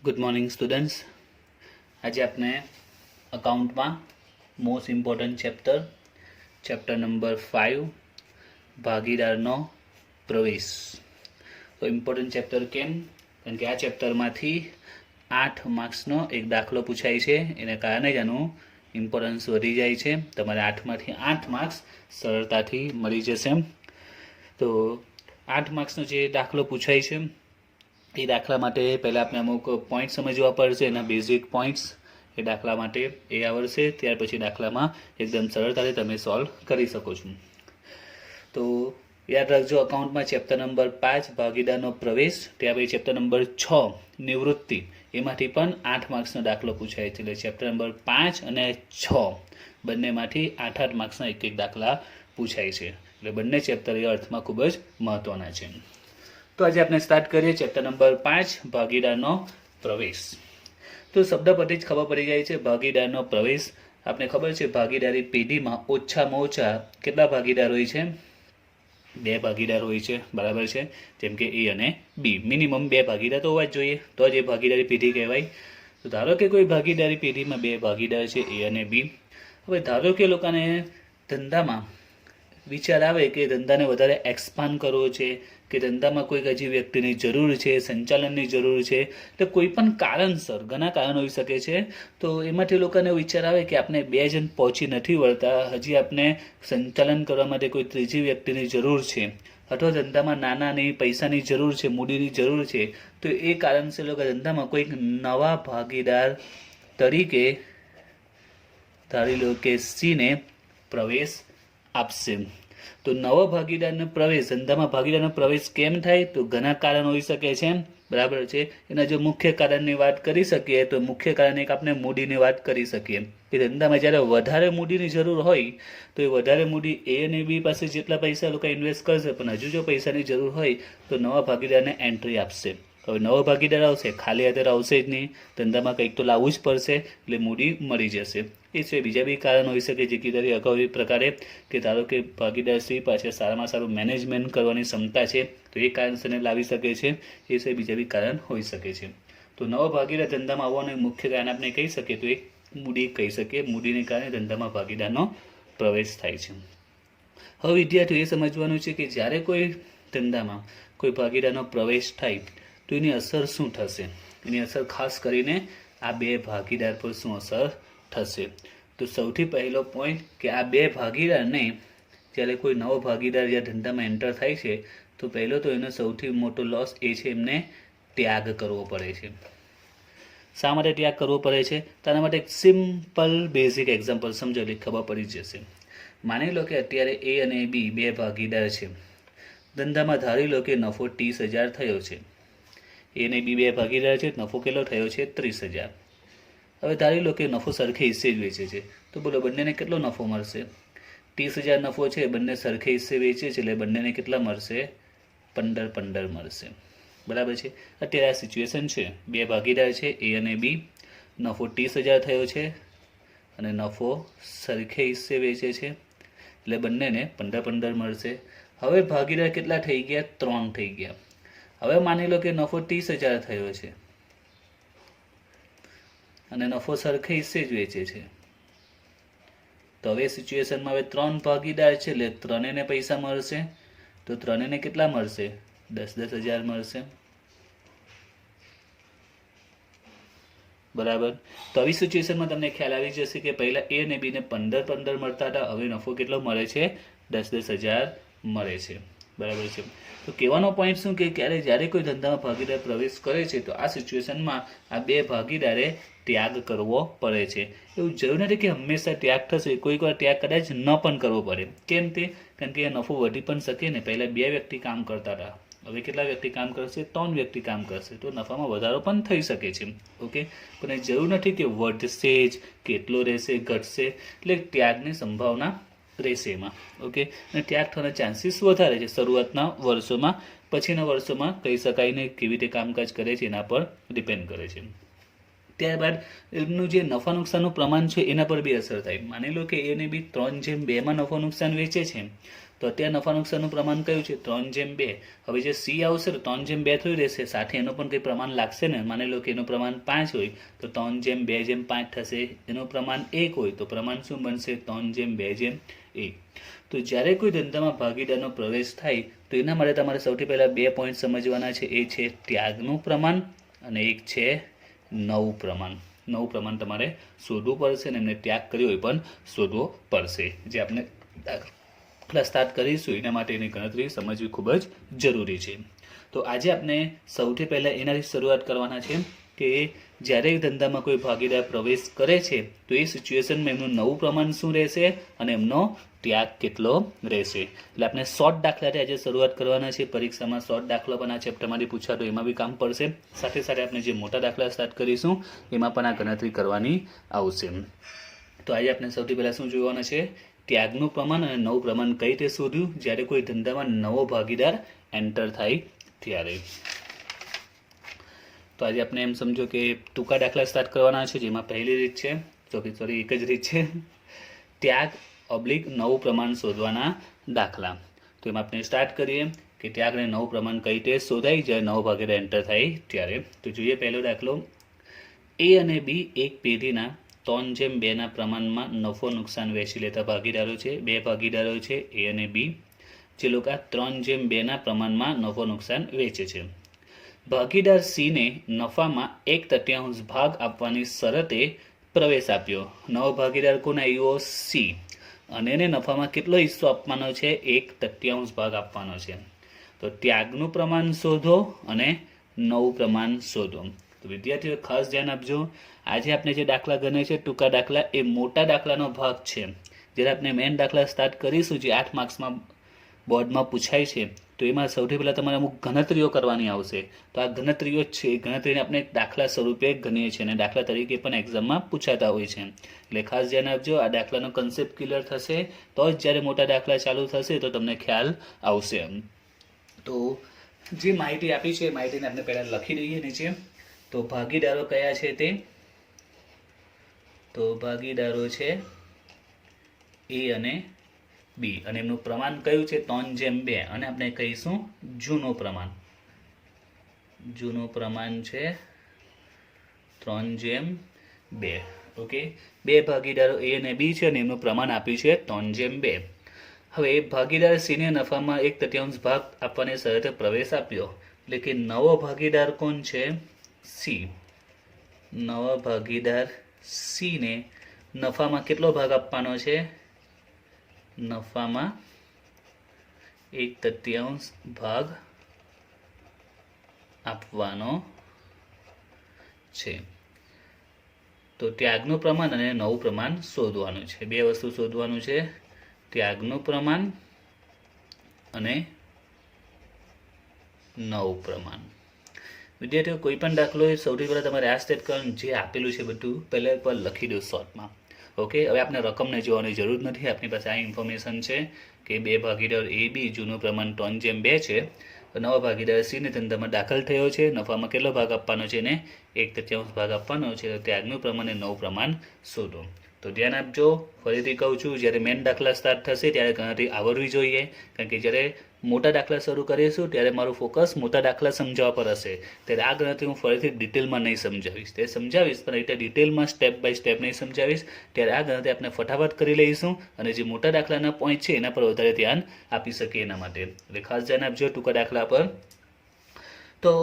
Good morning students. આજે આપણે અકાઉન્ટમાં મોસ્ટ ઇમ્પોર્ટન્ટ ચેપ્ટર નંબર 5 ભાગીદારનો પ્રવેશ. તો ઇમ્પોર્ટન્ટ ચેપ્ટર કેમ? કારણ કે આ ચેપ્ટરમાંથી 8 માર્ક્સનો એક દાખલો પૂછાય છે, એને કારણે જ આનું ઇમ્પોર્ટન્સ વધી જાય છે. તમારે 8માંથી 8 માર્ક્સ સરળતાથી મળી જશે. તો 8 માર્ક્સનો જે દાખલો પૂછાય છે એ દાખલા માટે પહેલાં આપણે અમુક પોઈન્ટ સમજવા પડશે, એના બેઝિક પોઈન્ટ્સ એ દાખલા માટે એ આવડશે. ત્યાર પછી દાખલામાં એકદમ સરળતાથી તમે સોલ્વ કરી શકો છો. તો યાદ રાખજો, અકાઉન્ટમાં ચેપ્ટર નંબર 5 ભાગીદારનો પ્રવેશ, ત્યાર પછી ચેપ્ટર નંબર 6 નિવૃત્તિ, એમાંથી પણ 8 માર્ક્સનો દાખલો પૂછાય છે. એટલે ચેપ્ટર નંબર 5 અને 6 બંનેમાંથી 8 માર્ક્સના એક દાખલા પૂછાય છે. એટલે બંને ચેપ્ટર એ અર્થમાં ખૂબ જ મહત્ત્વના છે. તો આજે આપણે સ્ટાર્ટ કરીએ ચેપ્ટર નંબર 5 ભાગીદારનો પ્રવેશ. તો શબ્દ પરથી જ ખબર પડી જાય છે ભાગીદારનો પ્રવેશ. આપણે ખબર છે ભાગીદારી પેઢીમાં ઓછામાં ઓછા કેટલા ભાગીદાર હોય છે? 2 ભાગીદાર હોય છે, બરાબર છે. જેમ કે એ અને બી, મિનિમમ 2 ભાગીદાર તો હોવા જ જોઈએ, તો જ એ ભાગીદારી પેઢી કહેવાય. તો ધારો કે કોઈ ભાગીદારી પેઢીમાં 2 ભાગીદાર છે, એ અને બી. હવે ધારો કે લોકોને ધંધામાં વિચાર આવે કે ધંધાને વધારે એક્સપાન્ડ કરવો છે, કે ધંધામાં કોઈક હજી વ્યક્તિની જરૂર છે, સંચાલનની જરૂર છે, તો કોઈ પણ કારણસર, ઘણા કારણ હોઈ શકે છે, તો એમાંથી લોકોને વિચાર આવે કે આપણે 2 જણ પહોંચી નથી વળતા, હજી આપણે સંચાલન કરવા માટે કોઈ ત્રીજી વ્યક્તિની જરૂર છે, અથવા ધંધામાં નાનાની પૈસાની જરૂર છે, મૂડીની જરૂર છે, તો એ કારણસર લોકો ધંધામાં કોઈક નવા ભાગીદાર તરીકે ધારી લો કે સીને પ્રવેશ આપશે. તો નવો ભાગીદારનો પ્રવેશ, ધંધામાં ભાગીદારનો પ્રવેશ કેમ થાય? તો ઘણા કારણ હોઈ શકે છે, બરાબર છે. એના જો મુખ્ય કારણની વાત કરી શકીએ તો મુખ્ય કારણ એક આપણે મૂડીની વાત કરી શકીએ કે ધંધામાં જ્યારે વધારે મૂડીની જરૂર હોય તો એ વધારે મૂડી એ અને બી પાસે જેટલા પૈસા લોકો ઇન્વેસ્ટ કરશે, પણ હજુ જો પૈસાની જરૂર હોય તો નવા ભાગીદારને એન્ટ્રી આપશે. હવે નવો ભાગીદાર આવશે, ખાલી હાથે આવશે જ નહીં, ધંધામાં કંઈક તો લાવવું જ પડશે, એટલે મૂડી મળી જશે. એ સિવાય બીજા બી કારણ હોઈ શકે, જે કીધું અગાઉ એ પ્રકારે કે ધારો કે ભાગીદાર સી પાસે સારામાં સારું મેનેજમેન્ટ કરવાની ક્ષમતા છે, તો એ કારણસરને લાવી શકે છે. એ સિવાય બીજા બી કારણ હોઈ શકે છે. તો નવો ભાગીદાર ધંધામાં આવવાનું મુખ્ય કારણ આપણે કહી શકીએ તો એક મૂડી કહી શકીએ. મૂડીને કારણે ધંધામાં ભાગીદારનો પ્રવેશ થાય છે. હવે વિદ્યાર્થીઓ એ સમજવાનું છે કે જ્યારે કોઈ ધંધામાં કોઈ ભાગીદારનો પ્રવેશ થાય તો એની અસર શું થશે? એની અસર ખાસ કરીને આ 2 ભાગીદાર પર શું અસર થશે? તો સૌથી પહેલો પોઈન્ટ કે આ 2 ભાગીદારને જ્યારે કોઈ નવો ભાગીદાર જ્યાં ધંધામાં એન્ટર થાય છે તો પહેલો તો એનો સૌથી મોટો લોસ એ છે એમને ત્યાગ કરવો પડે છે. શા માટે ત્યાગ કરવો પડે છે? તેના માટે એક સિમ્પલ બેઝિક એક્ઝામ્પલ સમજો એટલે ખબર પડી જશે. માની લો કે અત્યારે એ અને બી 2 ભાગીદાર છે. ધંધામાં ધારી લો કે નફો 30,000 થયો છે. એ અને બી 2 ભાગીદાર છે, નફો કેટલો થયો છે? 30,000. હવે ધારી લો કે નફો સરખે હિસ્સે જ વેચે છે, તો બોલો બંનેને કેટલો નફો મળશે? 30,000 નફો છે, બંને સરખે હિસ્સે વેચે છે, એટલે બંનેને કેટલા મળશે? 15 મળશે, બરાબર છે. અત્યારે આ સિચ્યુએશન છે, 2 ભાગીદાર છે, એ અને બી, નફો 30,000 થયો છે અને નફો સરખે હિસ્સે વેચે છે, એટલે બંનેને 15 મળશે. હવે ભાગીદાર કેટલા થઈ ગયા? 3 થઈ ગયા. હવે માની લો કે નફો 30,000 થયો છે અને નફો સરખે હિસ્સે જ વેચે છે. તો હવે સિચ્યુએશનમાં હવે 3 ભાગીદાર છે, એટલે 3ને પૈસા મળશે. તો 3ને કેટલા મળશે? 10,000 મળશે, બરાબર. તો આવી સિચ્યુએશનમાં તમને ખ્યાલ આવી જશે કે પહેલા એ અને બીને 15 મળતા હતા, હવે નફો કેટલો મળે છે? 10,000 મળે છે, બરાબર છે. તો કહેવાનો પોઈન્ટ શું કે જ્યારે કોઈ ધંધામાં ભાગીદાર પ્રવેશ કરે છે તો આ સિચ્યુએશનમાં આ 2 ભાગીદારે ત્યાગ કરવો પડે છે. એવું જરૂર નથી કે હંમેશા ત્યાગ થશે, કોઈક વાર ત્યાગ કદાચ ન પણ કરવો પડે. કેમ તે? કારણ કે નફો વધી પણ શકે ને. પહેલાં 2 વ્યક્તિ કામ કરતા હતા, હવે કેટલા વ્યક્તિ કામ કરશે? 3 વ્યક્તિ કામ કરશે, તો નફામાં વધારો પણ થઈ શકે છે. ઓકે, પણ એ જરૂર નથી કે વધશે જ, કેટલો રહેશે, ઘટશે, એટલે ત્યાગની સંભાવના રહેશે એમાં. ઓકે, અને ત્યાગ થવાના ચાન્સીસ વધારે છે શરૂઆતના વર્ષોમાં. પછીના વર્ષોમાં કહી શકાય ને કેવી રીતે કામકાજ કરે છે એના પર ડિપેન્ડ કરે છે. ત્યારબાદ એમનું જે નફા નુકસાનનું પ્રમાણ છે એના પર બી અસર થાય. માની લો કે એને બી 3:2 નફો નુકસાન વેચે છે, તો અત્યારે નફા નુકસાનનું પ્રમાણ કયું છે 3/2. હવે જે સી આવશે તો 3/2 થોડી રહેશે, સાથે એનું પણ કંઈ પ્રમાણ લાગશે ને. માની લો કે એનું પ્રમાણ 5 હોય તો 3/2/5 થશે. એનું પ્રમાણ 1 હોય તો પ્રમાણ શું બનશે 3/2/1. તો જ્યારે કોઈ ધંધામાં ભાગીદારનો પ્રવેશ થાય તો એના માટે તમારે સૌથી પહેલાં 2 પોઈન્ટ સમજવાના છે. એ છે ત્યાગનું પ્રમાણ અને એક છે નવું પ્રમાણ. નવું પ્રમાણ તમારે શોધવું પડશે અને એમને ત્યાગ કર્યો એ પણ શોધવો પડશે. જે આપણે દાખલા સ્ટાર્ટ કરીશું એના માટે એની ગણતરી સમજવી ખૂબ જ જરૂરી છે. તો આજે આપણે સૌથી પહેલાં એનાથી શરૂઆત કરવાના છે કે જ્યારે ધંધામાં કોઈ ભાગીદાર પ્રવેશ કરે છે તો એ સિચ્યુએશનમાં એમનું નવું પ્રમાણ શું રહેશે અને એમનો ત્યાગ કેટલો રહેશે. એટલે આપણે શોર્ટ દાખલાથી આજે શરૂઆત કરવાના છે. પરીક્ષામાં શોર્ટ દાખલો પણ આ ચેપ્ટરમાંથી પૂછાતો એમાં બી કામ પડશે. સાથે સાથે આપણે જે મોટા દાખલા સ્ટાર્ટ કરીશું એમાં પણ આ ગણતરી કરવાની આવશે. તો આજે આપણે સૌથી પહેલાં શું જોવાના છે, ત્યાગનું પ્રમાણ અને નવું પ્રમાણ કઈ રીતે શોધ્યું જ્યારે કોઈ ધંધામાં નવો ભાગીદાર એન્ટર થાય ત્યારે. તો આજે આપણે એમ સમજો કે ટૂંકા દાખલા સ્ટાર્ટ કરવાના છે, જેમાં પહેલી રીત છે સોરી એક જ રીત છે, ત્યાગ / નવું પ્રમાણ શોધવાના દાખલા. તો એમાં આપણે સ્ટાર્ટ કરીએ કે ત્યાગ અને નવું પ્રમાણ કઈ રીતે શોધાય જ્યારે નવો ભાગીદાર એન્ટર થાય ત્યારે. તો જોઈએ પહેલો દાખલો, એ અને બી એક પેઢીના 3/2 પ્રમાણમાં નફો નુકસાન વેચી લેતા ભાગીદારો છે. બે ભાગીદારો છે એ અને બી, જે લોકો 3/2 પ્રમાણમાં નફો નુકસાન વેચે છે. ભાગીદાર સીને નફામાં 1/3 ભાગ આપવાની શરતે પ્રવેશ આપ્યો. નવો ભાગીદાર કોને આવ્યો? સી. અને એને નફામાં કેટલો હિસ્સો આપવાનો છે? 1/3 ભાગ આપવાનો છે. તો ત્યાગનું પ્રમાણ શોધો અને નવું પ્રમાણ શોધો. તો વિદ્યાર્થીઓ ખાસ ધ્યાન આપજો, આજે આપણે જે દાખલા ગણે છે ટૂંકા દાખલા એ મોટા દાખલાનો ભાગ છે. જ્યારે આપણે મેઇન દાખલા સ્ટાર્ટ કરીશું જે 8 માર્ક્સમાં બોર્ડમાં પૂછાય છે તો એમાં સૌથી પહેલાં તમારે અમુક ગણતરીઓ કરવાની આવશે. તો આ ગણતરીઓ જ છે, એ ગણતરીને આપણે દાખલા સ્વરૂપે ગણીએ છીએ અને દાખલા તરીકે પણ એક્ઝામમાં પૂછાતા હોય છે. એટલે ખાસ ધ્યાન આપજો, આ દાખલાનો કન્સેપ્ટ ક્લિયર થશે તો જ જ્યારે મોટા દાખલા ચાલુ થશે તો તમને ખ્યાલ આવશે. તો જે માહિતી આપી છે એ માહિતીને આપણે પહેલાં લખી દઈએ નીચે. તો ભાગીદારો કયા છે તે? તો ભાગીદારો છે એ અને બી અને એમનું પ્રમાણ કયું છે? 3/2 અને આપણે કહીશું જૂનું પ્રમાણ. જૂનું પ્રમાણ છે 3/2. ઓકે, બે ભાગીદારો એ અને બી છે અને એમનું પ્રમાણ આપ્યું છે 3/2. હવે ભાગીદાર સીને નફામાં 1/3 ભાગ આપવાની શરતે પ્રવેશ આપ્યો. એટલે કે નવો ભાગીદાર કોણ છે? સી. નવા ભાગીદાર સીને નફામાં કેટલો ભાગ આપવાનો છે? નફામાં 1/3 ભાગ આપવાનો છે. તો ત્યાગનું પ્રમાણ અને નવું પ્રમાણ શોધવાનું છે. બે વસ્તુ શોધવાનું છે, ત્યાગનું પ્રમાણ અને નવું પ્રમાણ. વિદ્યાર્થીઓ કોઈ પણ દાખલો હોય સૌથી પહેલાં તમારે આ સ્ટેપ કરવાનું, જે આપેલું છે બધું પહેલાં એકવાર લખી દો શોર્ટમાં. ઓકે, હવે આપણે રકમને જોવાની જરૂર નથી, આપણી પાસે આ ઇન્ફોર્મેશન છે કે બે ભાગીદાર એ બી જૂનું પ્રમાણ 3/2 છે. નવા ભાગીદાર સીને ધંધામાં દાખલ થયો છે, નફામાં કેટલો ભાગ આપવાનો છે? ને 1/3 ભાગ આપવાનો છે. તો ત્યાગનું પ્રમાણ અને નવું પ્રમાણ શોધો. તો ધ્યાન આપજો, ફરીથી કહું છું, જ્યારે મેઇન દાખલા સ્ટાર્ટ થશે ત્યારે ગણતરી આવડવી જોઈએ, કારણ કે જ્યારે મોટા દાખલા શરૂ કરીશું ત્યારે મારું ફોકસ મોટા દાખલા સમજાવવા પર હશે. ત્યારે આ ગણતરી હું ફરીથી ડિટેલમાં નહીં સમજાવીશ, તે સમજાવીશ પણ એટલે ડિટેલમાં સ્ટેપ બાય સ્ટેપ નહીં સમજાવીશ. ત્યારે આ ગણતરી આપણે ફટાફટ કરી લઈશું અને જે મોટા દાખલાના પોઈન્ટ છે એના પર વધારે ધ્યાન આપી શકીએ એના માટે. એટલે ખાસ ધ્યાન આપજો ટૂંકા દાખલા પર. તો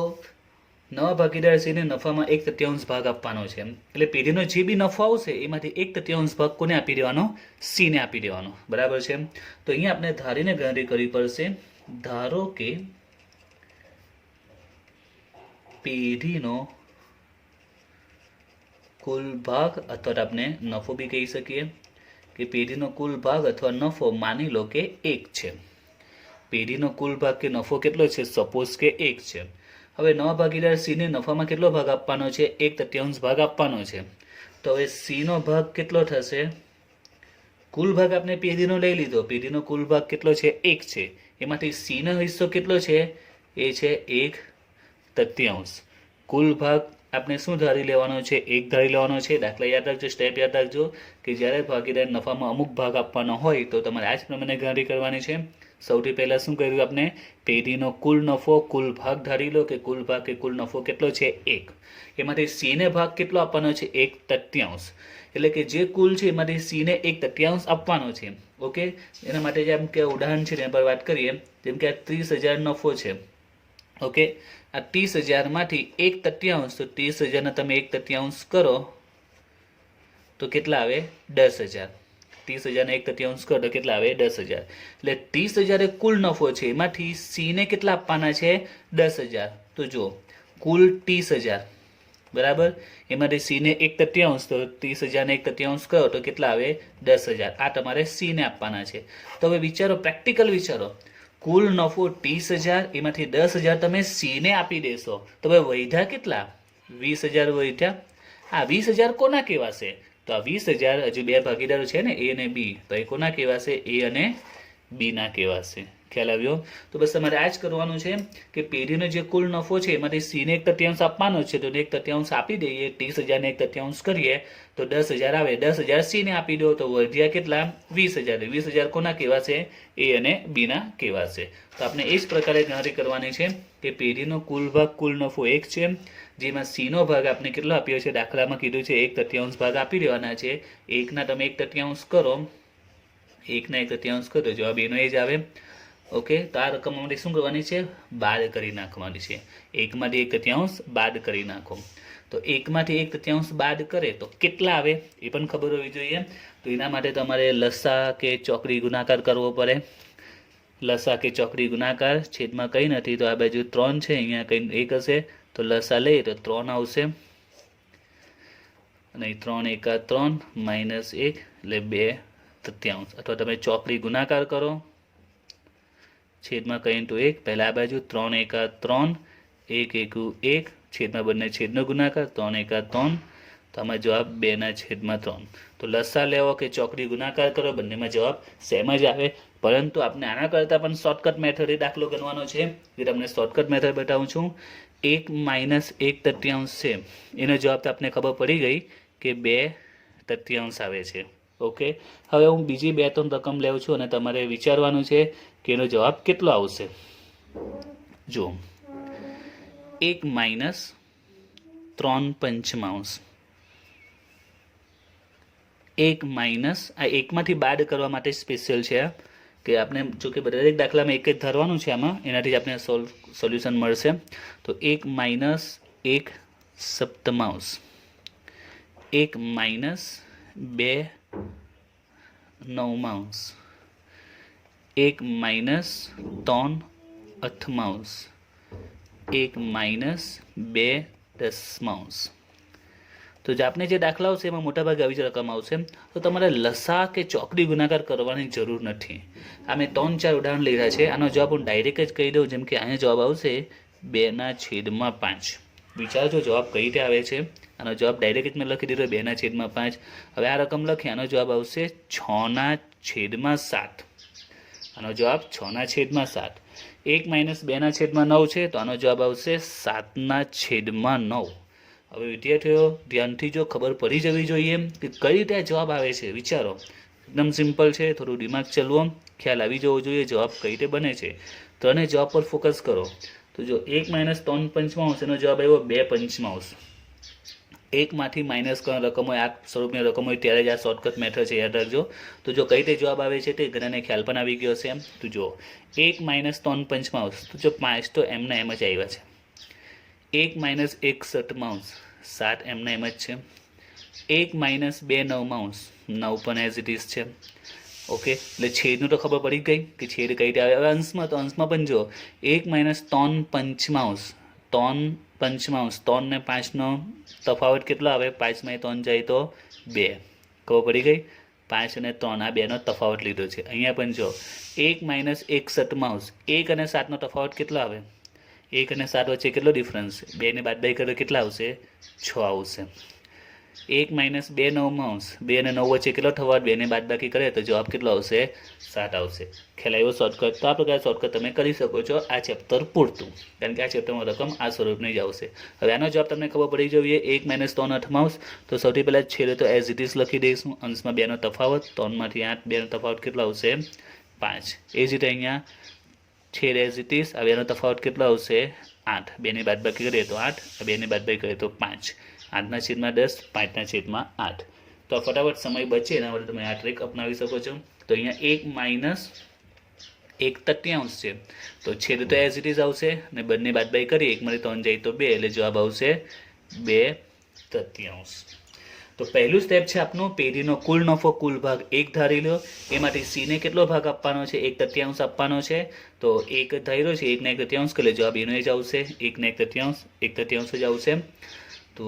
નવા ભાગીદાર સીને નફામાં 1/3 ભાગ આપવાનો છે. એટલે પેઢીનો જે બી નફો આવશે એમાંથી 1/3 ભાગ કોને આપી દેવાનો? સીને આપી દેવાનો. બરાબર છે? તો અહીંયા આપણે ધારીને ગણતરી કરવી પડશે. ધારો કે પેઢીનો કુલ ભાગ અથવા આપણે નફો બી કહી શકીએ કે પેઢીનો કુલ ભાગ અથવા નફો માની લો કે 1 છે. પેઢીનો કુલ ભાગ કે નફો કેટલો છે? સપોઝ કે 1 છે. હવે નવા ભાગીદાર સીને નફામાં કેટલો ભાગ આપવાનો છે? 1/3 ભાગ આપવાનો છે. તો હવે સીનો ભાગ કેટલો થશે? કુલ ભાગ આપણે પેઢીનો લઈ લીધો, પેઢીનો કુલ ભાગ કેટલો છે? 1 છે. એમાંથી સીનો હિસ્સો કેટલો છે? એ છે 1/3. કુલ ભાગ આપણે શું ધારી લેવાનો છે? 1 ધારી લેવાનો છે. દાખલા યાદ રાખજો, સ્ટેપ યાદ રાખજો કે જ્યારે ભાગીદાર નફામાં અમુક ભાગ આપવાનો હોય તો તમારે આ જ પ્રમાણે ગણતરી કરવાની છે. સૌથી પહેલાં શું કર્યું આપણે? પેઢીનો કુલ નફો, કુલ ભાગ ધારી લો કે કુલ ભાગ કે કુલ નફો કેટલો છે? 1. એમાંથી સીને ભાગ કેટલો આપવાનો છે? 1/3. એટલે કે જે કુલ છે એમાંથી સીને 1/3 આપવાનો છે. ઓકે, એના માટે જેમ કે ઉદાહરણ છે તેના પર વાત કરીએ. જેમ કે આ 30,000 નફો છે. ઓકે, આ 30,000માંથી 1/3, તો 30,000ને તમે 1/3 કરો તો કેટલા આવે? 10,000. 30,000ને 1/3 કરો તો કેટલા આવે? 10,000. એટલે 30,000 એ કુલ નફો છે, એમાંથી સીને કેટલા આપવાના છે? 10,000. તો જો કુલ 30,000 બરાબર, એમાંથી સીને 1/3, તો 30,000ને 1/3 કરો તો કેટલા આવે? 10,000. આ તમારે સીને આપવાના છે. તો હવે વિચારો, પ્રેક્ટિકલ વિચારો, કુલ નફો 30,000, એમાંથી 10,000 તમે સીને આપી દેશો તો હવે વધ્યા કેટલા? 20,000 વધ્યા. આ 20,000 કોના કહેવાશે? તો આ 20,000 હજુ બે ભાગીદારો છે ને, એ અને બી, તો એ કોના કહેવાશે? એ અને બી ના કહેવાશે. ખ્યાલ આવ્યો? તો બસ તમારે આ જ કરવાનું છે કે પેઢીનો જે કુલ નફો છે એમાંથી સીને 1/3 આપવાનો છે, તો 1/3 આપી દઈએ. 30,000ને 1/3 કરીએ તો 10,000 આવે. 10,000 સીને આપી દો તો વધ્યા કેટલા? 20,000. 20,000 કોના કહેવાશે? એ અને બી ના કહેવાશે. તો આપણે એ જ પ્રકારે ગણતરી કરવાની છે કે પેઢીનો કુલ ભાગ, કુલ નફો 1 છે, જેમાં સીનો ભાગ આપણે કેટલો આપ્યો છે? દાખલામાં કીધું છે 1/3 ભાગ આપી દેવાના છે. 1ના તમે 1/3 કરો, 1ના 1/3 કરો, જવાબ એનો એ જ આવે. ઓકે, તો આ રકમ માટે શું કરવાની છે? બાદ કરી નાખવાની છે. 1માંથી 1/3 બાદ કરી નાખો. તો 1માંથી 1/3 બાદ કરે તો કેટલા આવે એ પણ ખબર હોવી જોઈએ. તો એના માટે તમારે લસા કે ચોકડી ગુણાકાર કરવો પડે. લસા કે ચોકડી ગુણાકાર, છેદમાં કંઈ નથી તો આ બાજુ 3 છે, અહીંયા કંઈ 1 હશે તો લસા લઈએ તો 3 આવશે. અને 3 એકા 3 -1 એટલે 2/3. અથવા તમે ચોકડી ગુણાકાર કરો, છેદમાં કંઈ તો 1, પહેલાં આ બાજુ 3 એકા 3, 1 એકુ 1, છેદમાં બંને છેદનો ગુણાકાર, 3 એકા 3, તો આમાં જવાબ 2/3. તો લસા લેવો કે ચોકડી ગુણાકાર કરો, બંનેમાં જવાબ સેમ જ આવે. પરંતુ આપણે આના કરતાં પણ શોર્ટકટ મેથડ એ દાખલો ગણવાનો છે, જે તમને શોર્ટકટ મેથડ બતાવું છું. 1 - 1/3 છે, એનો જવાબ તો આપણે ખબર પડી ગઈ કે 2/3 આવે છે. ઓકે, હવે હું બીજી 2-3 રકમ લેવું છું અને તમારે વિચારવાનું છે કે એનો જવાબ કેટલો આવશે. જો 1 - 3/5, 1 - આ એકમાંથી બાદ કરવા માટે સ્પેશિયલ છે કે આપણે જો કે દરેક દાખલામાં એક જ ધારવાનું છે, આમાં એનાથી જ આપણે સોલ્યુશન મળશે. તો 1 - 1/7, 1 - 2/9, 1 - 3/8, 1 - 2/10. તો જે આપણે જે દાખલાઓ છે એમાં મોટાભાગે આવી જ રકમ આવશે. તો તમારે લસા કે ચોકડી ગુણાકાર કરવાની જરૂર નથી. આ મેં 3-4 ઉદાહરણ લીધા છે. આનો જવાબ હું ડાયરેક્ટ જ કહી દઉં. જેમ કે અહીંયા જવાબ આવશે 2/5. વિચારજો જવાબ કઈ રીતે આવે છે. આનો જવાબ ડાયરેક્ટ જ મેં લખી દીધો 2/5. હવે આ રકમ લખી, આનો જવાબ આવશે 6/7. આનો જવાબ 6/7. 1 - 2/9 છે, તો આનો જવાબ આવશે 7/9. હવે વિદ્યાર્થીઓ ધ્યાનથી જો ખબર પડી જવી જોઈએ કે કઈ રીતે આ જવાબ આવે છે. વિચારો, એકદમ સિમ્પલ છે, થોડું દિમાગ ચલવો, ખ્યાલ આવી જવો જોઈએ જવાબ કઈ રીતે બને છે. ત્રણેય જવાબ પર ફોકસ કરો. તો જો 1 - 3/5 એનો જવાબ આવ્યો 2/5. 1માંથી માઇનસ કરવાની રકમ હોય, આ સ્વરૂપની રકમ હોય ત્યારે જ આ શોર્ટકટ મેથડ છે, યાદ રાખજો. તો જો કઈ રીતે જવાબ આવે છે તે ઘણાને ખ્યાલ પણ આવી ગયો છે. તો જો 1 - 3/5, તો જો 5 તો એમના એમ જ આવ્યા છે. 1 - 1/7, 7 એમના એમ જ છે. 1 - 2/9, 9 પણ એઝ ઇટ ઇઝ છે. ઓકે, એટલે છેદનું તો ખબર પડી ગઈ કે છેદ કઈ રીતે આવે. હવે અંશમાં, તો અંશમાં પણ જો 1 - 3/5, 3/5, 3 ને 5નો તફાવત કેટલો આવે? 5માં 3 જાય તો 2. ખબર પડી ગઈ? 5 અને 3 આ 2નો તફાવત લીધો છે. અહીંયા પણ જો 1 - 1/7, 1 અને 7નો તફાવત કેટલો આવે? 1 અને 7 વચ્ચે કેટલો ડિફરન્સ? 2 ને બાદબાકી કરો કેટલા આવશે? 6 આવશે. 1 - 2/9, 2 અને 9 વચ્ચે કેટલો તફાવત? 2 ને બાદબાકી કરે તો જવાબ કેટલો આવશે? 7 આવશે. ખ્યાલ આવ્યો શોર્ટકટ? તો આ પ્રકારે શોર્ટકટ તમે કરી શકો છો આ ચેપ્ટર પૂરતું, કારણ કે આ ચેપ્ટરમાં રકમ આ સ્વરૂપની જ આવશે. હવે આનો જવાબ તમને ખબર પડી જોઈએ. 1 - 3/8, તો સૌથી પહેલાં છેલ્લે તો એઝ ઇટ ઇઝ લખી દઈશું. અંશમાં 2નો તફાવત, 3માંથી 8, 2નો તફાવત કેટલો આવશે? 5 એ જ રીતે અહીંયા છેદ એઝ ઇટ ઇઝ. હવે એનો તફાવત કેટલો આવશે 8. 2 ની બાદબાકી કરીએ તો 8, 2 ની બાદબાકી કરીએ તો 5. 8/10, 5/8. તો ફટાફટ સમય બચે એના માટે તમે આ ટ્રીક અપનાવી શકો છો. તો અહીંયા 1 માઇનસ 1/3 છે, તો છેદ તો એઝ ઇટ ઇઝ આવશે ને બંને બાદબાકી કરી 1 માંથી 3 જાય તો 2 એટલે જવાબ આવશે 2/3. તો પહેલું સ્ટેપ છે આપનું પેઢીનો કુલ નફો કુલ ભાગ 1 ધારી લો. એમાંથી સી ને કેટલો ભાગ આપવાનો છે 1/3 આપવાનો છે. તો 1 ધાર્યો છે 1 ને 1/3 એટલે જવાબ એનો જ આવશે 1 ને 1/3 જ આવશે. તો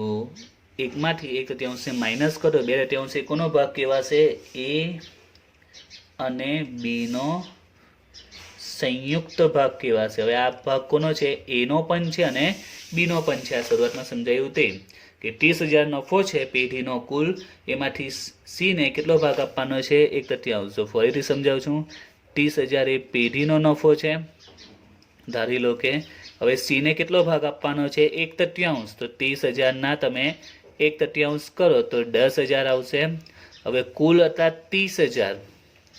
1 માંથી 1/3 માઇનસ કરો 2/3 કોનો ભાગ કહેવાશે એ અને બી નો સંયુક્ત ભાગ કહેવાશે. હવે આ ભાગ કોનો છે એનો પણ છે અને બીનો પણ છે. આ શરૂઆતમાં સમજાયું તે કે 30,000 નફો છે પેઢીનો કુલ, એમાંથી સી ને કેટલો ભાગ આપવાનો છે 1/3. તો ફરીથી સમજાવું છું, 30,000 એ પેઢીનો નફો છે ધારી લો કે. હવે સી ને કેટલો ભાગ આપવાનો છે 1/3. તો 30,000 ના તમે 1/3 કરો તો 10,000 આવશે. હવે કુલ હતા 30,000,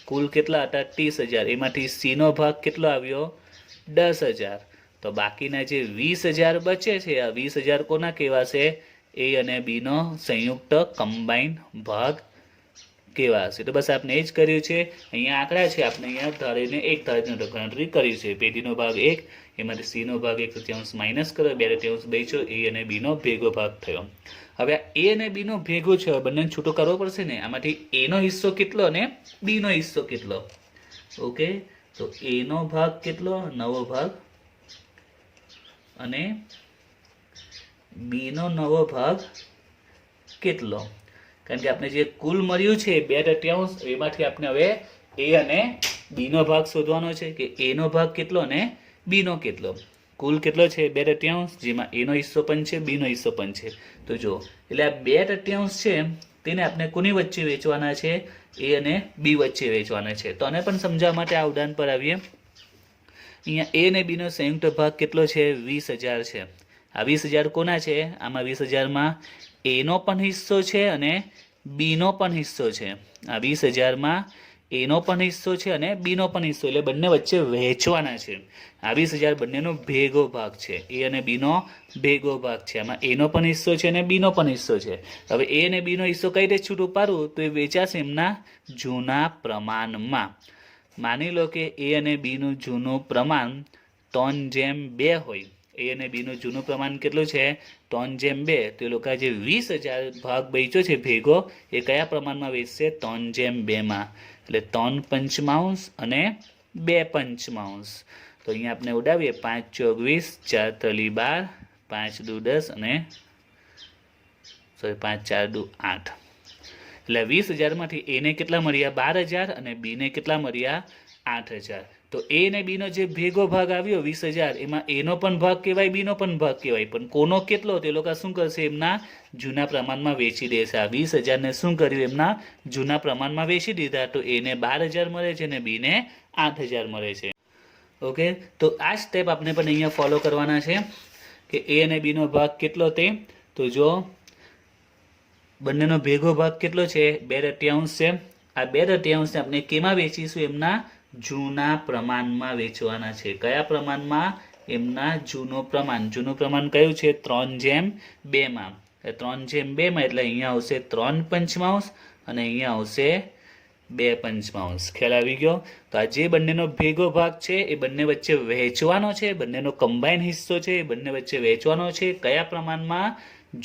કુલ કેટલા હતા 30,000, એમાંથી સી નો ભાગ કેટલો આવ્યો 10,000. તો બાકીના જે 20,000 બચે છે આ 20,000 કોના કહેવાશે એ અને બી નો સંયુક્ત કમ્બાઇન્ડ ભાગ કહેવાશે. તો બસ આપણે એ જ કર્યું છે. અહીંયા આંકડા છે આપણે અહીંયા ધારીને 1 ધારીને ગણતરી કરી છે. પેઢીનો ભાગ 1, એમાંથી સી નો ભાગ 1/3 માઇનસ કરો 2/3 બચ્યો એ અને બી નો ભેગો ભાગ થયો. હવે એ અને બી નો ભેગો છે બંનેને છૂટો કરવો પડશે ને. આમાંથી એ નો હિસ્સો કેટલો અને બી નો હિસ્સો કેટલો. ઓકે, તો એ નો ભાગ કેટલો નવો ભાગ અને બી નો નવો ભાગ કેટલો. કારણ કે આપણે જે કુલ મળ્યું છે 2/3 એમાંથી આપણે હવે એ અને બી નો ભાગ શોધવાનો છે કે એ નો ભાગ કેટલો અને બી નો કેટલો. કુલ કેટલો છે 2/3, જેમાં એ નો હિસ્સો પણ છે બી નો હિસ્સો પણ છે. તો જો એટલે આ 2/3 છે તેને આપણે કોની વચ્ચે વેચવાના છે એ અને બી વચ્ચે વેચવાના છે. તો આને પણ સમજાવવા માટે આ ઉદાહરણ પર આવીએ. અહીંયા એ અને બી નો સંયુક્ત ભાગ કેટલો છે 20,000 છે. આ 20,000 કોના છે આમાં 20,000માં એ નો પણ હિસ્સો છે અને બી નો પણ હિસ્સો છે. આ 20,000માં એ નો પણ હિસ્સો છે અને બી નો પણ હિસ્સો, એટલે બંને વચ્ચે વહેંચવાના છે. આ 20,000 બંનેનો ભેગો ભાગ છે, એ અને બી નો ભેગો ભાગ છે. આમાં એ નો પણ હિસ્સો છે અને બી નો પણ હિસ્સો છે. હવે એ અને બી નો હિસ્સો કઈ રીતે છૂટું પાડવું તો એ વેચાશે એમના જૂના પ્રમાણમાં. માની લો કે એ અને બી નું જૂનું પ્રમાણ 3:2 હોય. એ અને બી નું જૂનું પ્રમાણ કેટલું છે 3:2. તો એ લોકો જે 20,000 ભાગ બચ્યો છે ભેગો એ કયા પ્રમાણમાં વેચશે 3:2માં. એટલે 3/5 અને 2/5. તો અહીંયા આપણે ઉડાવીએ 5 × 24, 4 × 12, 5 × 10 અને 5 × 4 = 8. એટલે 20,000 માંથી એ ને કેટલા મળ્યા 12,000 અને બી ને કેટલા મળ્યા 8,000. તો એ ને બી નો જે ભેગો ભાગ આવ્યો 20,000 એમાં એ નો પણ ભાગ કહેવાય બી નો પણ ભાગ કહેવાય, પણ કોનો કેટલો તે લોકો શું કરશે એમના જૂના પ્રમાણમાં વેચી દેશે. આ 20,000 ને શું કર્યું એમના જૂના પ્રમાણમાં વેચી દીધા. તો એ ને 12,000 મળે છે અને બી ને 8,000 મળે છે. ઓકે, તો આ સ્ટેપ આપણે પણ અહીંયા ફોલો કરવાના છે કે એ અને બી નો ભાગ કેટલો તે. તો જો બંનેનો ભેગો ભાગ કેટલો છે 2/3 છે. આ 2/3 ને આપણે કેમાં વેચીશું એમના જૂના પ્રમાણમાં વેચવાના છે. કયા પ્રમાણમાં એમના જૂનું પ્રમાણ કયું છે 3:2માં. 3:2માં એટલે અહીંયા આવશે 3/5 અને અહીંયા આવશે 2/5. ખ્યાલ આવી ગયો. તો આ જે બંનેનો ભેગો ભાગ છે એ બંને વચ્ચે વહેંચવાનો છે, બંનેનો કમ્બાઈન હિસ્સો છે એ બંને વચ્ચે વહેંચવાનો છે. કયા પ્રમાણમાં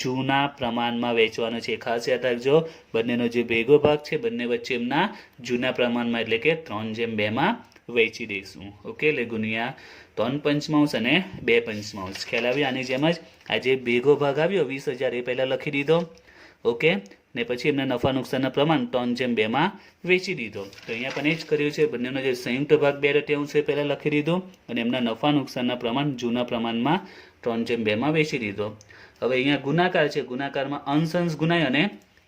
જૂના પ્રમાણમાં વેચવાનો છે. ખાસ યાદ રાખજો, બંનેનો જે ભેગો ભાગ છે બંને વચ્ચે એમના જૂના પ્રમાણમાં એટલે કે 3:2માં વેચી દઈશું. ઓકે, એટલે ગુણ્યા 3/5 અને 2/5. ખ્યાલ આવી. આની જેમ જ આ જે ભેગો ભાગ આવ્યો 20,000 એ પહેલા લખી દીધો. ઓકે, ને પછી એમના નફા નુકસાનના પ્રમાણ 3:2માં વેચી દીધો. તો અહીંયા પણ એ જ કર્યું છે. બંનેનો જે સંયુક્ત ભાગ 2/3 છે પહેલા લખી દીધો અને એમના નફા નુકસાનના પ્રમાણ જૂના પ્રમાણમાં 3:2માં વેચી દીધો. હવે અહીંયા ગુણાકાર છે, ગુણાકારમાં અંશ ગુણાય અને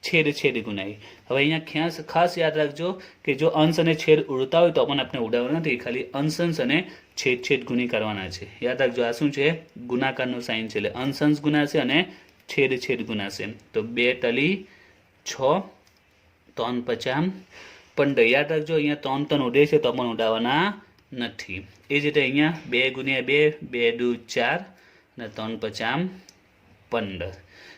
છેદ ગુણાય. હવે અહીંયા ખાસ યાદ રાખજો કે જો અંશ અને છેદ ઉડતા હોય તો પણ આપણે ઉડાવવા નથી, ખાલી અંશ અને છેદ ગુણી કરવાના છે. યાદ રાખજો આ શું છે ગુણાકારનું સાઇન છે, એટલે અંશ ગુણાશે અને છેદ ગુણાશે. તો 2 × 6 3 × 50 પંદર. યાદ રાખજો અહીંયા 3 3 ઉડે છે તો પણ ઉડાવવાના નથી. એ જ રીતે અહીંયા 2 ગુણ્યા 2, 2 દુ 4 અને 3 પચામ 15.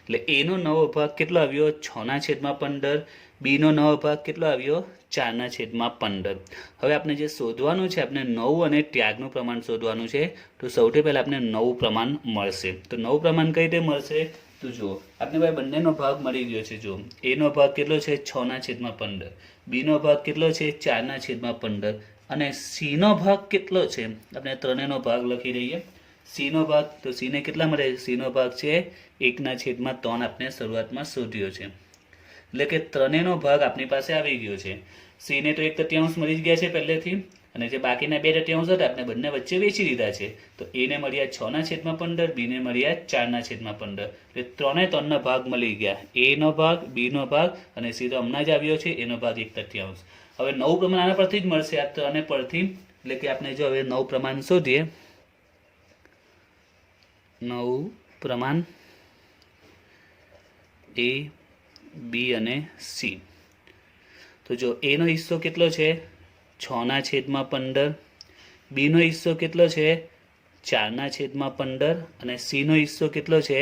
એટલે એનો નવો ભાગ કેટલો આવ્યો? 6/15. બીનો નવો ભાગ કેટલો આવ્યો? 4/15. હવે આપણે જે શોધવાનું છે, આપણે નવું અને ત્યાગનું પ્રમાણ શોધવાનું છે. તો સૌથી પહેલાં આપણે નવું પ્રમાણ મળશે. તો નવું પ્રમાણ કઈ રીતે મળશે? તો જુઓ, આપણે ભાઈ બંનેનો ભાગ મળી ગયો છે. જુઓ, એનો ભાગ કેટલો છે? 6/15. બીનો ભાગ કેટલો છે? 4/15. અને સીનો ભાગ કેટલો છે? આપણે ત્રણેયનો ભાગ લખી દઈએ. સીનો ભાગ, તો સીને કેટલા મળે? સીનો ભાગ છે 1/3. આપણે શરૂઆતમાં શોધ્યો છે. એટલે કે ત્રણેયનો ભાગ આપણી પાસે આવી ગયો છે. સીને તો 1/3 મળી જ ગયા છે પહેલેથી, અને જે બાકીના 2/3 હતા આપણે બંને વચ્ચે વેચી દીધા છે. તો એને મળ્યા 6/15, બીને મળ્યા 4/15. એટલે ત્રણે ત્રણના ભાગ મળી ગયા. એનો ભાગ, બીનો ભાગ અને સી તો હમણાં જ આવ્યો છે, એનો ભાગ 1/3. હવે નવું પ્રમાણ આના પરથી જ મળશે, આ ત્રણે પરથી. એટલે કે આપણે જો હવે નવું પ્રમાણ શોધીએ, નવું પ્રમાણ એ, બી અને સી. તો જો એનો હિસ્સો કેટલો છે? 6/15. બીનો હિસ્સો કેટલો છે? 4/15. અને સીનો હિસ્સો કેટલો છે?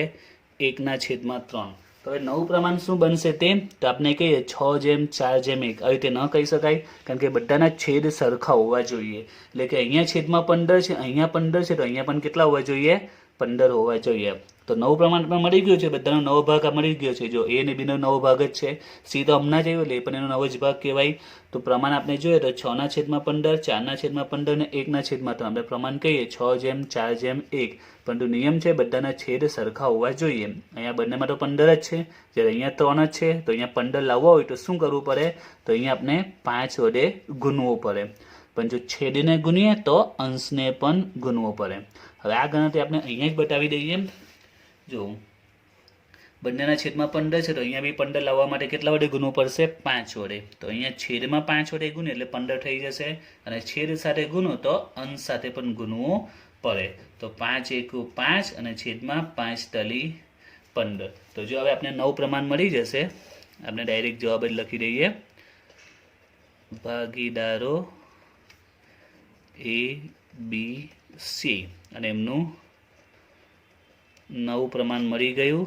1/3. તો હવે નવું પ્રમાણ શું બનશે તે? તો આપણે કહીએ 6/4/1. આવી રીતે ન કહી શકાય, કારણ કે બધાના છેદ સરખા હોવા જોઈએ. એટલે કે અહીંયા છેદમાં 15 છે, અહીંયા 15 છે, તો અહીંયા પણ કેટલા હોવા જોઈએ? 15 હોવા જોઈએ. તો નવું પ્રમાણ પણ મળી ગયું છે, બધાનો નવો ભાગ મળી ગયો છે. જો એ અને બીનો નવો ભાગ જ છે, સી તો હમણાં જ આવ્યો, એટલે પણ એનો નવો જ ભાગ કહેવાય. તો પ્રમાણ આપણે જોઈએ તો 6/15, 4/15 અને 1/3. આપણે પ્રમાણ કહીએ 6/4/1. પરંતુ નિયમ છે બધાના છેદ સરખા હોવા જોઈએ. અહીંયા બંનેમાં તો 15 જ છે, જ્યારે અહીંયા 3 જ છે. તો અહીંયા 15 લાવવા હોય તો શું કરવું પડે? તો અહીંયા આપણે 5 વડે ગુણવું પડે. પણ જો છેદને ગુણીએ તો અંશને પણ ગુણવો પડે. હવે આ ગણતરી આપણે અહીંયા જ બતાવી દઈએ. જો બંનેના છેદમાં 15 છે, તો અહીંયા બી 15 લાવવા માટે કેટલા વડે ગુણવું પડશે? 5 વડે. તો અહીંયા છેદમાં 5 વડે ગુણે એટલે 15 થઈ જશે, અને છેદ સાથે ગુણો તો અંશ સાથે પણ ગુણવું પડે. તો 5 × 5 અને છેદમાં 5 તલી 15. તો જો હવે આપણે નવું પ્રમાણ મળી જશે, આપણે ડાયરેક્ટ જવાબ જ લખી દઈએ. ભાગીદારો એ, બી, સી અને એમનું નવું પ્રમાણ મળી ગયું.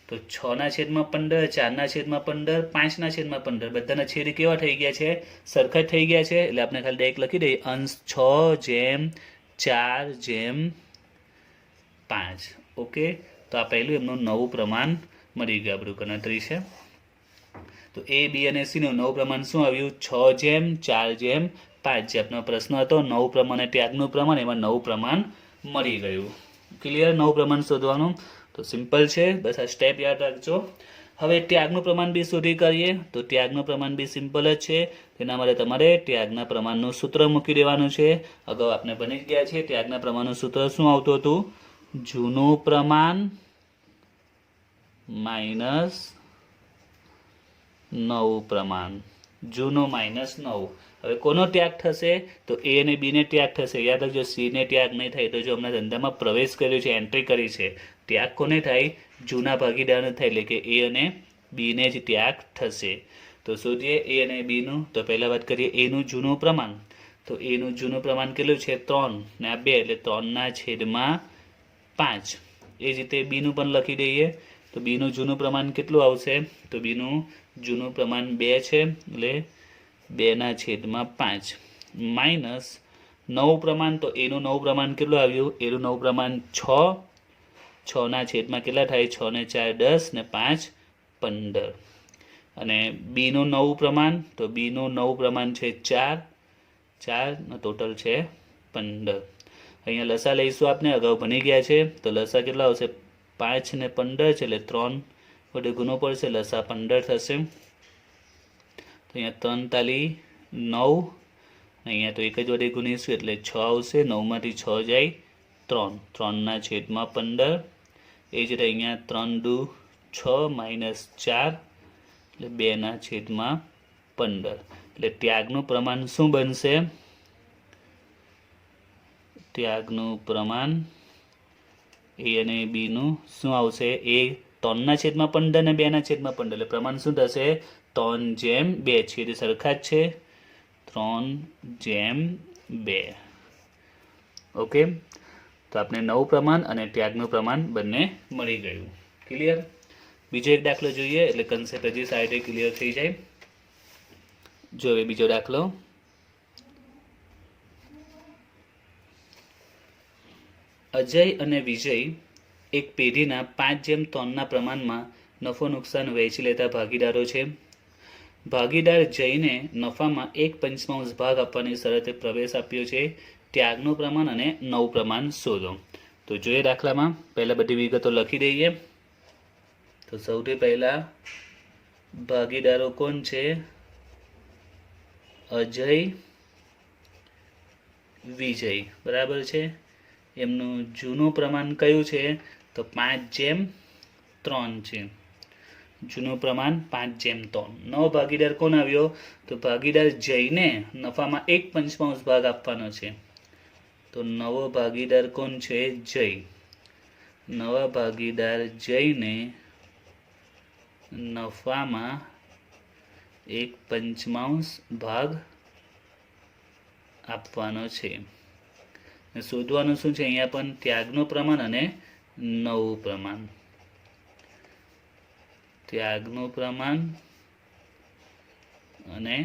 તો 6/15, 4/15, 5/15 બધાના છેદ કેવા થઈ ગયા છે? સરખા થઈ ગયા છે. એટલે આપણે ખાલી ડાયરેક્ટ લખી દઈએ અંશ 6/4/5. ઓકે, તો આ પહેલું એમનું નવું પ્રમાણ મળી ગયું. આપણું ગણતરી છે. તો એ, બી અને સી નું નવું પ્રમાણ શું આવ્યું? 6/4/5. જે આપનો પ્રશ્ન હતો નવું પ્રમાણ અને ત્યાગનું પ્રમાણ, એમાં નવું પ્રમાણ મળી ગયું. ક્લિયર? નવું પ્રમાણ શોધવાનું તો સિમ્પલ છે, બસ આ સ્ટેપ યાદ રાખજો. હવે ત્યાગનું પ્રમાણ બી શોધી કરીએ. તો ત્યાગનું પ્રમાણ બી સિમ્પલ જ છે. તેના માટે તમારે ત્યાગના પ્રમાણનું સૂત્ર મૂકી દેવાનું છે. અગાઉ આપણે ભણી ગયા છે. ત્યાગના પ્રમાણનું સૂત્ર શું આવતું હતું? જૂનું પ્રમાણ માઇનસ નવું પ્રમાણ. જૂનું માઇનસ નવું. હવે કોનો ત્યાગ થશે? તો એ અને બીને ત્યાગ થશે. યાદ રાખજો, સીને ત્યાગ નહીં થાય. તો જો હમણાં ધંધામાં પ્રવેશ કર્યો છે, એન્ટ્રી કરી છે, ત્યાગ કોને થાય? જૂના ભાગીદારને થાય. એટલે કે એ અને બીને જ ત્યાગ થશે. તો શોધીએ એ અને બીનું. તો પહેલાં વાત કરીએ એનું જૂનું પ્રમાણ. તો એનું જૂનું પ્રમાણ કેટલું છે? 3 ને આ 2, એટલે 3/5. એ જ રીતે બીનું પણ લખી દઈએ. તો બીનું જૂનું પ્રમાણ કેટલું આવશે? તો બીનું જૂનું પ્રમાણ 2 છે, એટલે 2/5 માઇનસ નવું પ્રમાણ. તો એનું નવું પ્રમાણ કેટલું આવ્યું? એનું નવું પ્રમાણ 6. 6/માં કેટલા થાય? 6 ને 4 10 ને 5 15. અને બીનું નવું પ્રમાણ. તો બીનું નવું પ્રમાણ છે 4. 4 ટોટલ છે 15. અહીંયા લસા લઈશું. આપણે અગાઉ ભણી ગયા છે. તો લસા કેટલા આવશે? 5 ને 15 છે, એટલે 3 વડે ગુણવો પડશે. લસા 15 થશે. તો અહીંયા 3 તાલી 9. અહીંયા તો એક જ વડે ગુણીશું એટલે 6 આવશે. 9માંથી 6 જાય 3. 3/15. એ જ રીતે અહીંયા 3 દુ 6 માઇનસ 4, એટલે 2/15. એટલે ત્યાગનું પ્રમાણ શું બનશે? ત્યાગનું પ્રમાણ એ અને બીનું શું આવશે? એ 3/15 ને 2/15. એટલે પ્રમાણ શું થશે? 3/2. છેદ સરખા જ છે, 3:2. ઓકે, તો આપણે નવું પ્રમાણ અને ત્યાગનું પ્રમાણ બંને મળી ગયું. ક્લિયર? બીજો એક દાખલો જોઈએ એટલે કન્સેપ્ટ હજી સારી રીતે ક્લિયર થઈ જાય. જો હવે બીજો દાખલો. અજય અને વિજય એક પેઢીના 5:3 પ્રમાણમાં નફો નુકસાન વહેંચી લેતા ભાગીદારો છે. ભાગીદાર જયને નફામાં 1/5 ભાગ આપવાની શરતે પ્રવેશ આપ્યો છે. ત્યાગનું પ્રમાણ અને નવું પ્રમાણ શોધો. તો જોઈએ દાખલામાં. પહેલા બધી વિગતો લખી દઈએ. તો સૌથી પહેલા ભાગીદારો કોણ છે? અજય, વિજય. બરાબર છે. એમનું જૂનું પ્રમાણ કયું છે? તો 5:3 છે. જૂનું પ્રમાણ 5:3. નવો ભાગીદાર કોણ આવ્યો? તો ભાગીદાર જયને નફામાં 1/5 ભાગ આપવાનો છે. તો નવો ભાગીદાર કોણ છે? જય. નવા ભાગીદાર જયને નફામાં 1/5 ભાગ આપવાનો છે. શોધવાનું શું છે? અહીંયા પણ ત્યાગનું પ્રમાણ અને નવું પ્રમાણ. ત્યાગનું પ્રમાણ અને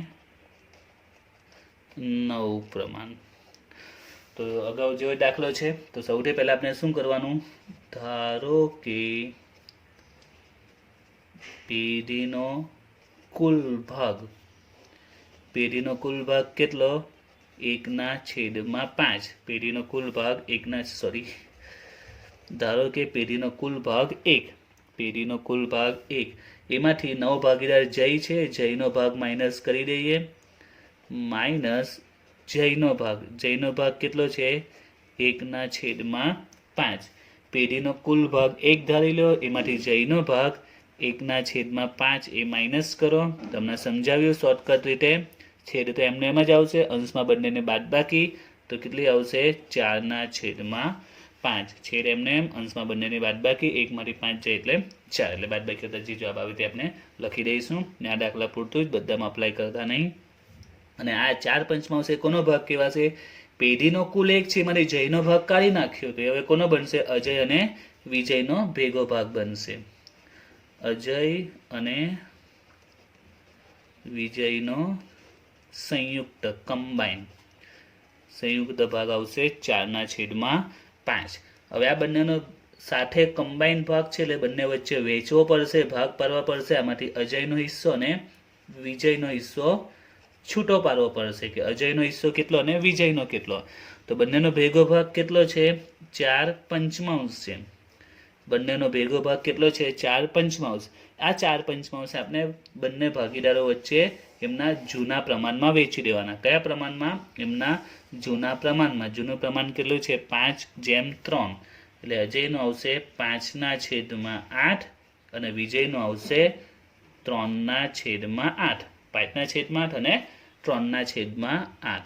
નવું પ્રમાણ. તો અગાઉ જેવો દાખલો છે. તો સૌથી પહેલા આપણે શું કરવાનું? ધારો કે પેઢીનો કુલ ભાગ. પેઢીનો કુલ ભાગ કેટલો? 1/5. પેઢીનો કુલ ભાગ ધારો કે પેઢીનો કુલ ભાગ 1. પેઢીનો કુલ ભાગ 1. એમાંથી નવો ભાગીદાર જય છે. જયનો ભાગ માઇનસ કરી દઈએ. માઇનસ જયનો ભાગ. જયનો ભાગ કેટલો છે? 1/5. પેઢીનો કુલ ભાગ 1 ધારી લો. એમાંથી જયનો ભાગ 1/5 એ માઇનસ કરો. તમને સમજાવ્યું શોર્ટકટ રીતે. છેદ તો એમને એમ જ આવશે. અંશમાં બંનેને બાદબાકી. તો કેટલી આવશે? 4/5. છેદ એમને એમ, અંશમાં બંનેની બાદબાકી. 1માંથી 5 જાય એટલે 4. એટલે બાદબાકી કરતા જે જવાબ આવે તે આપણે લખી દઈશું. ને આ દાખલા પૂરતું જ, બધામાં અપ્લાય કરતા નહીં. અને આ 4/5 એ કોનો ભાગ કહેવાશે? પેઢીનો કુલ 1 છે. એમાંથી જયનો ભાગ કાઢી નાખ્યો. તો હવે કોનો બનશે? અજય અને વિજયનો ભેગો ભાગ બનશે. અજય અને વિજયનો સંયુક્ત સંયુક્ત ભાગ આવશે 4/5. હવે આ બંનેનો સાથે કમ્બાઈન ભાગ છે એટલે બંને વચ્ચે વેચવો પડશે, ભાગ પાડવા પડશે. આમાંથી અજયનો હિસ્સો અને વિજયનો હિસ્સો છૂટો પાડવો પડશે કે અજયનો હિસ્સો કેટલો અને વિજયનો કેટલો. તો બંનેનો ભેગો ભાગ કેટલો છે? 4/5 છે. બંનેનો ભેગો ભાગ કેટલો છે? 4/5. આ 4/5 આપણે બંને ભાગીદારો વચ્ચે એમના જૂના પ્રમાણમાં વેચી દેવાના. કયા પ્રમાણમાં? એમના જૂના પ્રમાણમાં. જૂનું પ્રમાણ કેટલું છે? 5:3. એટલે અજયનો આવશે 5/8 અને વિજયનો આવશે 3/8. 5/8 અને 3/8.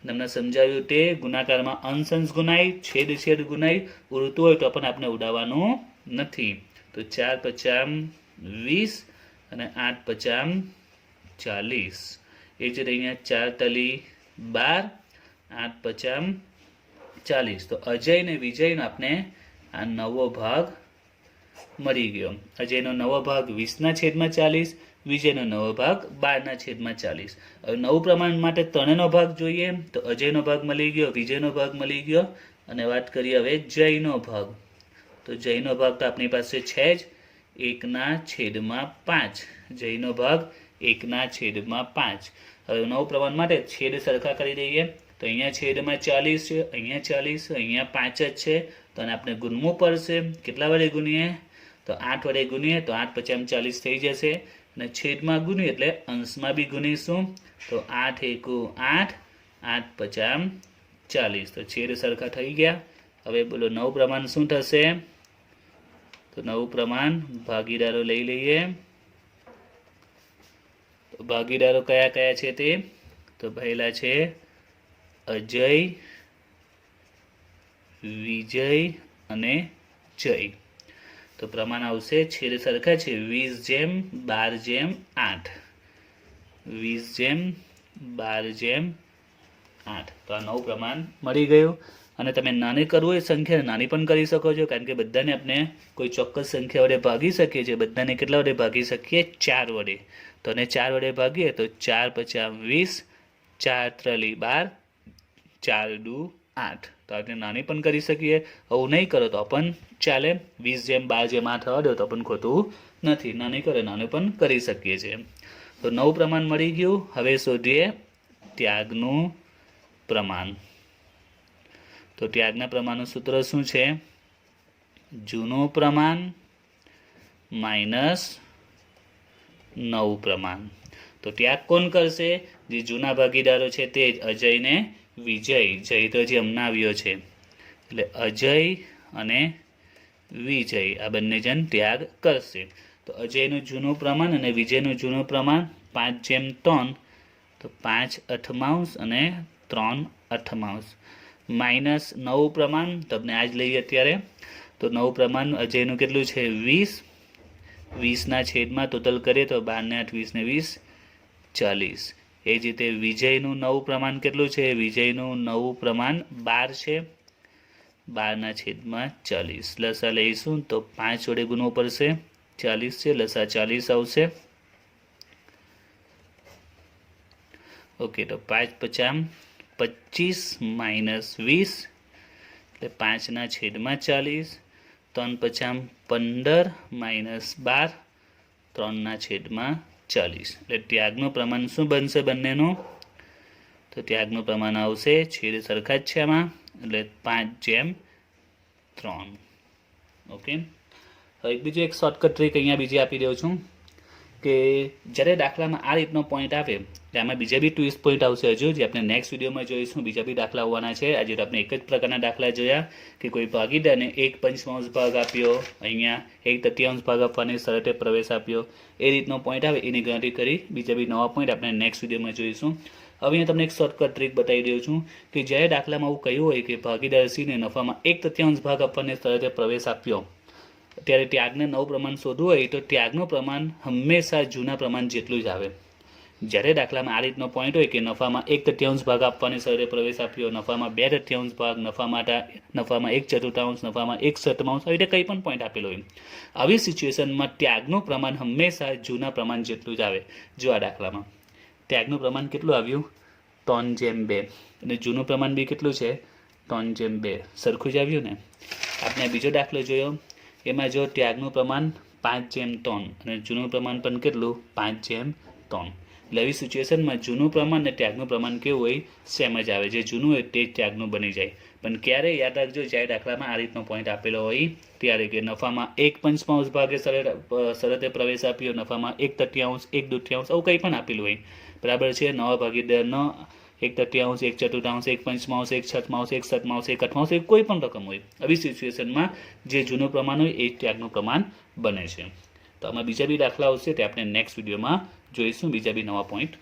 તમને સમજાવ્યું તે ગુણાકારમાં અંશ ગુણાય, છેદ ગુણાય. ઉડતું હોય તો પણ આપણે ઉડાવવાનું નથી. તો 4×5 = 20 અને 8×5 = 40. એ જ રીતે અહીંયા 4×12 8×5 = 40. તો અજય ને વિજયનો આપણે આ નવો ભાગ મળી ગયો. અજયનો નવો ભાગ 20/40, વિજયનો નવો ભાગ 12/40. હવે નવું પ્રમાણ માટે ત્રણેયનો ભાગ જોઈએ. તો અજયનો ભાગ મળી ગયો, વિજયનો ભાગ મળી ગયો અને વાત કરીએ હવે જયનો ભાગ. તો જયનો ભાગ તો આપણી પાસે છે જ 1/5. જયનો ભાગ 1/5. હવે નવું પ્રમાણ માટે છેદ સરખા કરી દઈએ. તો અહીંયા છેદમાં 40 છે, અહીંયા 40, અહીંયા 5 જ છે. તો આને આપણે ગુણવું પડશે. કેટલા વડે ગુણીએ? તો 8 વડે ગુણીએ તો 8×5 = 40 થઈ જશે. અને છેદમાં ગુણીએ એટલે અંશમાં બી ગુણીશું. તો 8 × 8 8×5 = 40. તો છેદ સરખા થઈ ગયા. હવે બોલો નવું પ્રમાણ શું થશે? તો નવું પ્રમાણ ભાગીદારો લઈ લઈએ. તો ભાગીદારો કયા કયા છે તે? તો પહેલા છે અજય, વિજય અને જય. તો પ્રમાણ આવશે, છેદ સરખા છે, 20:12:8. 12/8. તો આ નવું પ્રમાણ મળી ગયું. અને તમે નાની કરવું હોય સંખ્યાને નાની પણ કરી શકો છો, કારણ કે બધાને આપણે કોઈ ચોક્કસ સંખ્યા વડે ભાગી શકીએ છીએ. બધાને કેટલા વડે ભાગી શકીએ? 4 વડે. તો એને 4 વડે ભાગીએ તો 4 × 5 = 20, 4 × 3 = 12, 4 × 2 = 8. તો આપણે નાની પણ કરી શકીએ. આવું નહીં કરો તો પણ ચાલે. 20/12/8 આવવા દો તો પણ ખોટું નથી. નાની કરે નાનું પણ કરી શકીએ છીએ. તો નવું પ્રમાણ મળી ગયું. હવે શોધીએ ત્યાગનું પ્રમાણ. તો ત્યાગના પ્રમાણનું સૂત્ર શું છે? જૂનું પ્રમાણ માઇનસ નવું પ્રમાણ. તો ત્યાગ કોણ કરશે? જે જૂના ભાગીદારો છે તે જ, અજય ને વિજય. જય તો જે હમણાં આવ્યો છે, એટલે અજય અને વિજય આ બંને જણ ત્યાગ કરશે. તો અજયનું જૂનું પ્રમાણ અને વિજયનું જૂનું પ્રમાણ 5/3. તો 5/8 અને 3/8 માઇનસ નવું પ્રમાણ. તો આપણે આ જ લઈએ અત્યારે. તો નવું પ્રમાણ અજયનું કેટલું છે? 20. 20ના છેદમાં ટોટલ કરીએ તો 12 ને 8 20 ને 20 40. એ જ રીતે વિજયનું નવું પ્રમાણ કેટલું છે? વિજયનું નવું પ્રમાણ 12 છે. 12ના છેદમાં 40. લસા લઈશું તો 5 વડે ગુણવું પડશે. 40 છે, લસા 40 આવશે. ઓકે, તો 5×5 = 25 - 20 એટલે 5ના છેદમાં 40. 3×5 = 15 - 12 3ના છેદમાં 40. એટલે ત્યાગનું પ્રમાણ શું બનશે બંનેનું? તો ત્યાગનું પ્રમાણ આવશે, છેદ સરખા જ છે આમાં, એટલે 5/3. ઓકે. હવે બીજું એક શોર્ટકટ ટ્રીક અહીંયા બીજી આપી દઉં છું કે જ્યારે દાખલામાં આ રીતનો પોઈન્ટ આવે એટલે આમાં બીજા બી ટ્વિસ્ટ પોઈન્ટ આવશે હજુ, જે આપણે નેક્સ્ટ વિડીયોમાં જોઈશું. બીજા બી દાખલા આવવાના છે. આજે તો આપણે એક જ પ્રકારના દાખલા જોયા કે કોઈ ભાગીદારને 1/5 ભાગ આપ્યો, અહીંયા 1/3 ભાગ આપવાની શરતે પ્રવેશ આપ્યો. એ રીતનો પોઈન્ટ આવે એની ગણતરી કરી બીજા બી નવા પોઈન્ટ આપણે નેક્સ્ટ વિડીયોમાં જોઈશું. હવે અહીંયા તમને એક શોર્ટકટ ટ્રીક બતાવી દઉં છું કે જ્યારે દાખલામાં આવું કહ્યું હોય કે ભાગીદાર સીને નફામાં 1/3 ભાગ આપવાની શરતે પ્રવેશ આપ્યો, ત્યારે ત્યાગને નવું પ્રમાણ શોધવું હોય તો ત્યાગનું પ્રમાણ હંમેશા જૂના પ્રમાણ જેટલું જ આવે. જ્યારે દાખલામાં આ રીતનો પોઈન્ટ હોય કે નફામાં 1/3 ભાગ આપવાની શરતે પ્રવેશ આપ્યો, નફામાં 2/3 ભાગ, નફામાં 1/4, નફામાં 1/7, આવી રીતે કંઈ પણ પોઈન્ટ આપેલો હોય, આવી સિચ્યુએશનમાં ત્યાગનું પ્રમાણ હંમેશા જૂના પ્રમાણ જેટલું જ આવે. જો આ દાખલામાં ત્યાગનું પ્રમાણ કેટલું આવ્યું? 3/2. અને જૂનું પ્રમાણ બી કેટલું છે? 3/2. સરખું જ આવ્યું ને? આપણે બીજો દાખલો જોયો, એમાં જો ત્યાગનું પ્રમાણ 5/3 અને જૂનું પ્રમાણ પણ કેટલું? 5/3. એટલે એવી સિચ્યુએશનમાં જૂનું પ્રમાણ અને ત્યાગનું પ્રમાણ કેવું હોય? સેમ જ આવે. જે જૂનું હોય તે જ ત્યાગનું બની જાય. પણ ક્યારે યાદ રાખજો, જ્યારે દાખલામાં આ રીતનો પોઈન્ટ આપેલો હોય ત્યારે કે નફામાં 1/5 ભાગે શરતે પ્રવેશ આપ્યો, નફામાં 1/3, 1/2 આવું કંઈ પણ આપેલું હોય, બરાબર છે. નવા ભાગીદારનો 1/3, 1/4, 1/5, 1/6, 1/7, 1/8 કોઈ પણ રકમ હોય, આવી સિચ્યુએશનમાં જે જૂનું પ્રમાણ હોય એ ત્યાગનું પ્રમાણ બને છે. તો આમાં બીજા બી દાખલા આવશે તે આપણે નેક્સ્ટ વિડીયોમાં જોઈશું, બીજા બી નવા પોઈન્ટ.